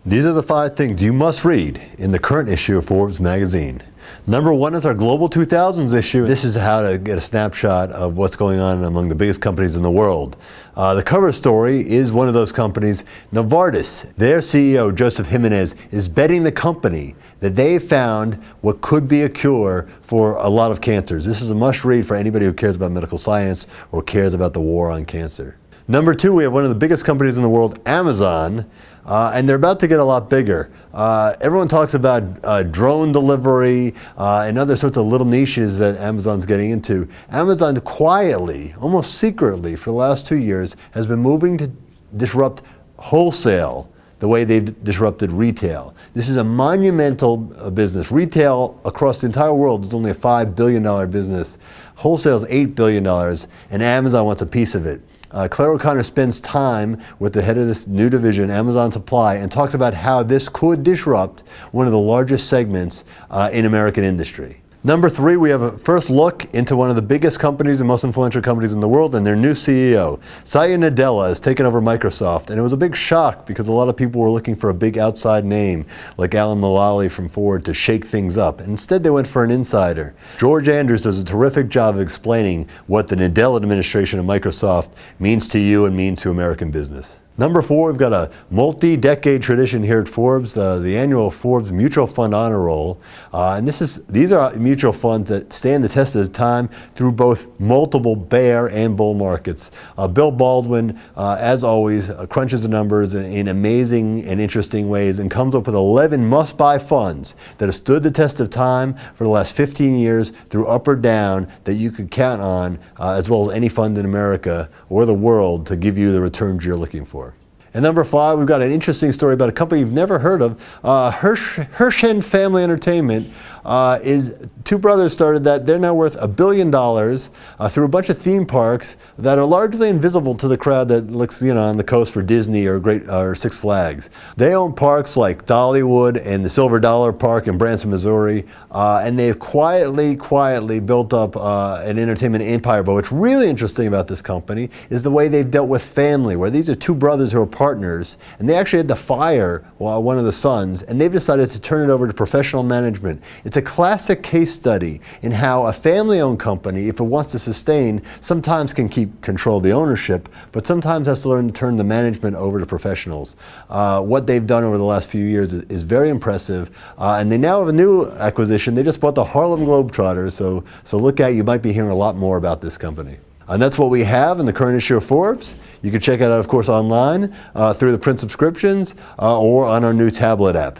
These are the 5 things you must read in the current issue of Forbes magazine. Number 1 is our Global 2000s issue. This is how to get a snapshot of what's going on among the biggest companies in the world. The cover story is one of those companies, Novartis. Their CEO, Joseph Jimenez, is betting the company that they found what could be a cure for a lot of cancers. This is a must read for anybody who cares about medical science or cares about the war on cancer. Number 2, we have one of the biggest companies in the world, Amazon, and they're about to get a lot bigger. Everyone talks about drone delivery and other sorts of little niches that Amazon's getting into. Amazon quietly, almost secretly, for the last 2 years, has been moving to disrupt wholesale the way they've disrupted retail. This is a monumental business. Retail across the entire world is only a $5 billion business. Wholesale is $8 billion, and Amazon wants a piece of it. Claire O'Connor spends time with the head of this new division, Amazon Supply, and talks about how this could disrupt one of the largest segments in American industry. Number 3, we have a first look into one of the biggest companies and most influential companies in the world and their new CEO. Satya Nadella has taken over Microsoft, and it was a big shock because a lot of people were looking for a big outside name like Alan Mulally from Ford to shake things up. And instead they went for an insider. George Andrews does a terrific job of explaining what the Nadella administration of Microsoft means to you and means to American business. Number 4, we've got a multi-decade tradition here at Forbes, the annual Forbes Mutual Fund Honor Roll. And these are mutual funds that stand the test of time through both multiple bear and bull markets. Bill Baldwin, as always, crunches the numbers in amazing and interesting ways and comes up with 11 must-buy funds that have stood the test of time for the last 15 years through up or down that you could count on, as well as any fund in America or the world to give you the returns you're looking for. And number 5, we've got an interesting story about a company you've never heard of. Hirschen Family Entertainment is 2 brothers started that. They're now worth $1 billion through a bunch of theme parks that are largely invisible to the crowd that looks, on the coast for Disney or Six Flags. They own parks like Dollywood and the Silver Dollar Park in Branson, Missouri, and they've quietly built up an entertainment empire. But what's really interesting about this company is the way they've dealt with family, where these are 2 brothers who are partners, and they actually had to fire one of the sons, and they've decided to turn it over to professional management. It's a classic case study in how a family-owned company, if it wants to sustain, sometimes can keep control of the ownership, but sometimes has to learn to turn the management over to professionals. What they've done over the last few years is very impressive, and they now have a new acquisition. They just bought the Harlem Globetrotters, so look out, you might be hearing a lot more about this company. And that's what we have in the current issue of Forbes. You can check it out, of course, online through the print subscriptions or on our new tablet app.